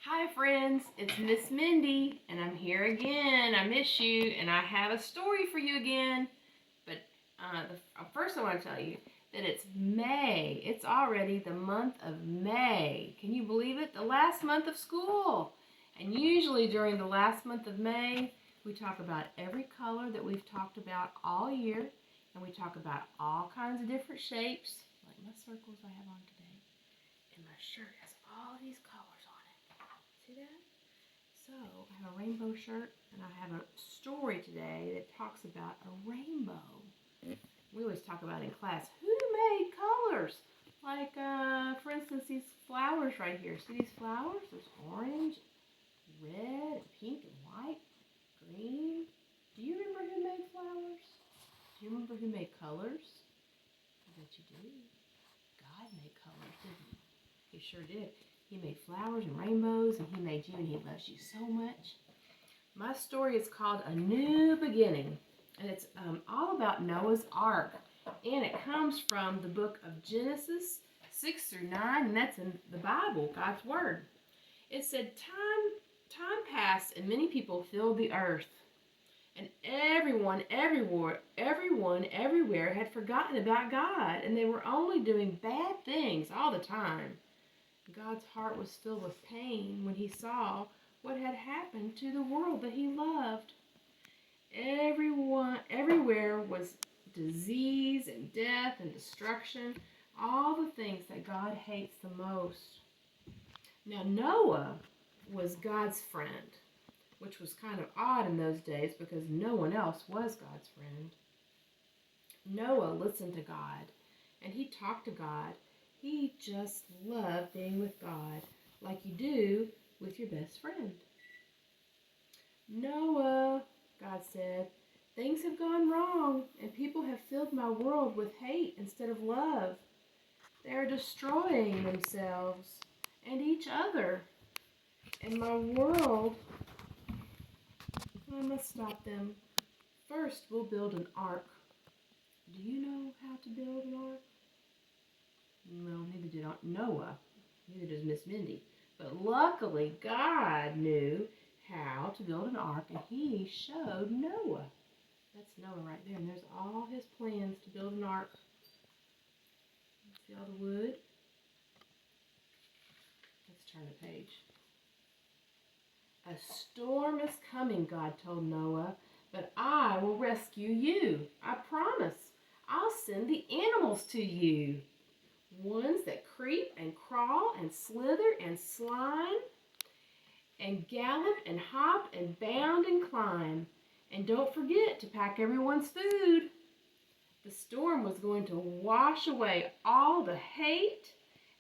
Hi friends, it's Miss Mindy, and I'm here again. I miss you, and I have a story for you again. But first I want to tell you that it's May. It's already the month of May. Can you believe it? The last month of school. And usually during the last month of May, we talk about every color that we've talked about all year, and we talk about all kinds of different shapes, like my circles I have on today. And my shirt has all these colors on it. See that? So I have a rainbow shirt, and I have a story today that talks about a rainbow. We always talk about in class, who made colors? Like, for instance, these flowers right here. See these flowers? There's orange, red, pink, and white, green. Do you remember who made flowers? Do you remember who made colors? I bet you do. God made colors, didn't he? He sure did. He made flowers and rainbows, and he made you, and he loves you so much. My story is called A New Beginning, and it's all about Noah's Ark, and it comes from the book of Genesis 6 through 9, and that's in the Bible, God's Word. It said, time passed, and many people filled the earth, and everyone everywhere had forgotten about God, and they were only doing bad things all the time. God's heart was filled with pain when he saw what had happened to the world that he loved. Everywhere was disease and death and destruction, all the things that God hates the most. Now Noah was God's friend, which was kind of odd in those days because no one else was God's friend. Noah listened to God, and he talked to God. He just loved being with God, like you do with your best friend. Noah, God said, things have gone wrong, and people have filled my world with hate instead of love. They are destroying themselves and each other. And my world, I must stop them. First, we'll build an ark. Do you know how to build an ark? Well, neither did Noah. Neither does Miss Mindy. But luckily, God knew how to build an ark, and he showed Noah. That's Noah right there, and there's all his plans to build an ark. See all the wood? Let's turn the page. A storm is coming, God told Noah, but I will rescue you. I promise. I'll send the animals to you. Ones that creep and crawl and slither and slime and gallop and hop and bound and climb. And don't forget to pack everyone's food. The storm was going to wash away all the hate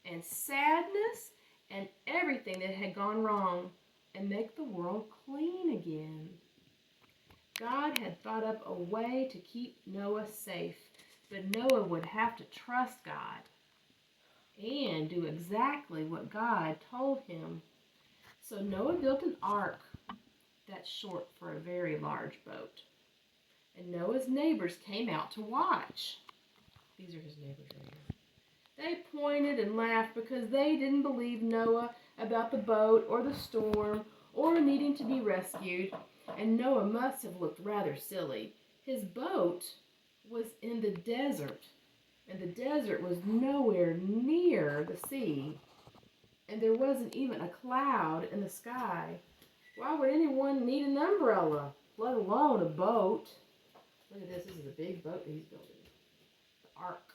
and sadness and everything that had gone wrong and make the world clean again. God had thought up a way to keep Noah safe, but Noah would have to trust God and do exactly what God told him. So Noah built an ark. That's short for a very large boat. And Noah's neighbors came out to watch. These are his neighbors right here. They pointed and laughed because they didn't believe Noah about the boat or the storm or needing to be rescued. And Noah must have looked rather silly. His boat was in the desert, and the desert was nowhere near the sea. And there wasn't even a cloud in the sky. Why would anyone need an umbrella, let alone a boat? Look at this. This is a big boat that he's building. The ark.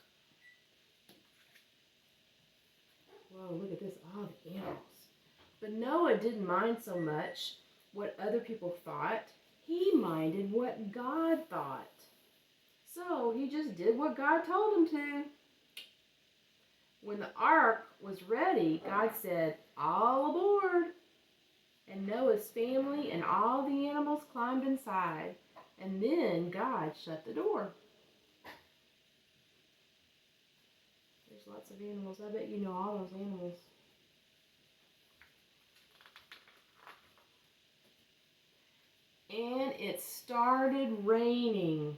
Whoa, look at this. All the animals. But Noah didn't mind so much what other people thought. He minded what God thought. So he just did what God told him to. When the ark was ready, God said, all aboard. And Noah's family and all the animals climbed inside. And then God shut the door. There's lots of animals. I bet you know all those animals. And it started raining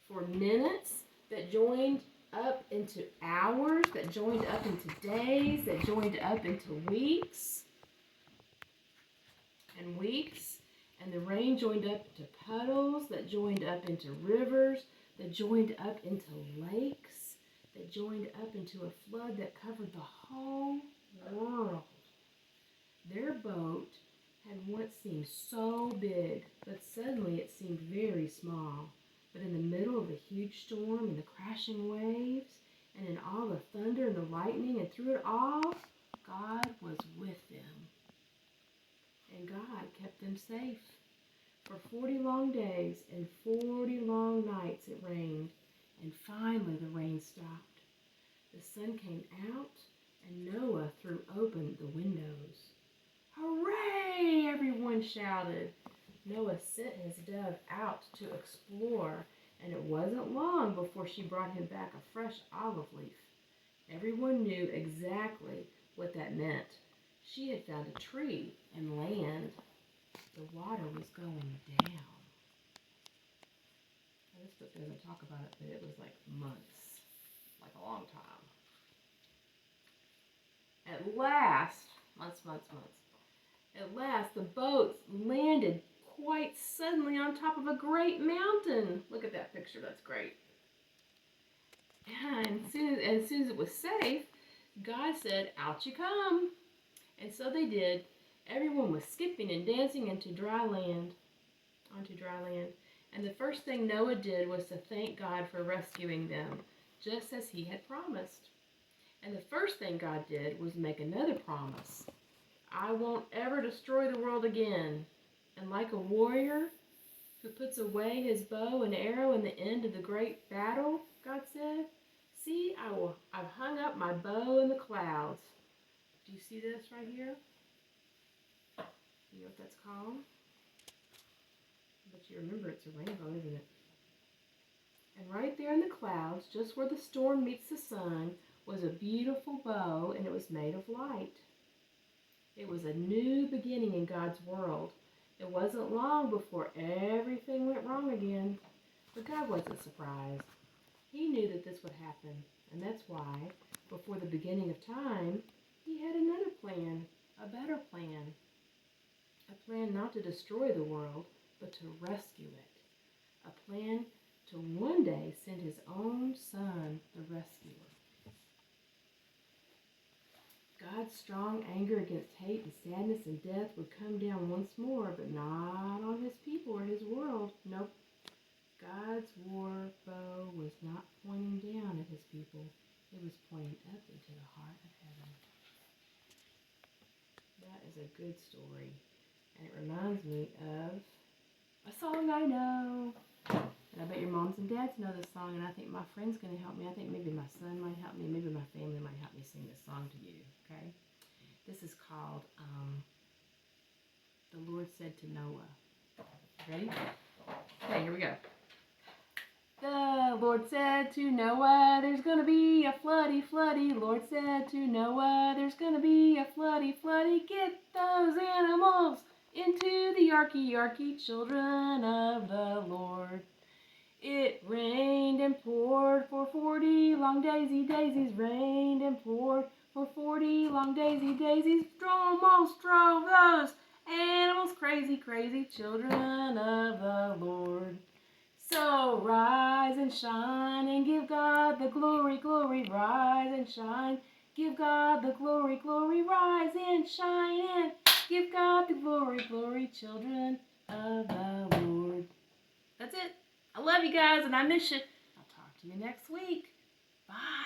for minutes that joined up into hours, that joined up into days, that joined up into weeks. and weeks, and the rain joined up into puddles, that joined up into rivers, that joined up into lakes, that joined up into a flood that covered the whole world. Their boat had once seemed so big, but suddenly it seemed very small. But in the middle of the huge storm and the crashing waves, and in all the thunder and the lightning, and through it all, God was with them. And God kept them safe. For 40 long days and 40 long nights it rained, and finally the rain stopped. The sun came out, and Noah threw open the windows. Hooray! Everyone shouted. Noah sent his dove out to explore, and it wasn't long before she brought him back a fresh olive leaf. Everyone knew exactly what that meant. She had found a tree and land. The water was going down. Now, this book doesn't talk about it, but it was like months, like a long time. At last, months. At last, the boats landed quite suddenly on top of a great mountain. Look at that picture, that's great. And as soon as it was safe, God said, out you come. And so they did. Everyone was skipping and dancing onto dry land. And the first thing Noah did was to thank God for rescuing them, just as he had promised. And the first thing God did was make another promise. I won't ever destroy the world again. And like a warrior who puts away his bow and arrow in the end of the great battle, God said, see, I've hung up my bow in the clouds. Do you see this right here? You know what that's called? But you remember it's a rainbow, isn't it? And right there in the clouds, just where the storm meets the sun, was a beautiful bow, and it was made of light. It was a new beginning in God's world. It wasn't long before everything went wrong again. But God wasn't surprised. He knew that this would happen, and that's why, before the beginning of time, he had another plan, a better plan. A plan not to destroy the world, but to rescue it. A plan to one day send his own son, the rescuer. God's strong anger against hate and sadness and death would come down once more, but not on his people or his world. Nope. God's war bow was not pointing down at his people. It was pointing up into the heart of heaven. That is a good story. And it reminds me of a song I know. And I bet your moms and dads know this song, and I think my friend's going to help me. I think maybe my son might help me. Maybe my family might help me sing this song to you, okay? This is called The Lord Said to Noah. Ready? Okay, here we go. The Lord said to Noah, there's going to be a floody, floody. Lord said to Noah, there's going to be a floody, floody. Get those animals into the arky, arky, children of the Lord. It rained and poured for 40 long daisy daisies. Rained and poured for 40 long daisy daisies. Almost drove those animals crazy, crazy, children of the Lord. So rise and shine and give God the glory, glory. Rise and shine, give God the glory, glory. Rise and shine and give God the glory, glory, children of the Lord. That's it. I love you guys and I miss you. I'll talk to you next week. Bye.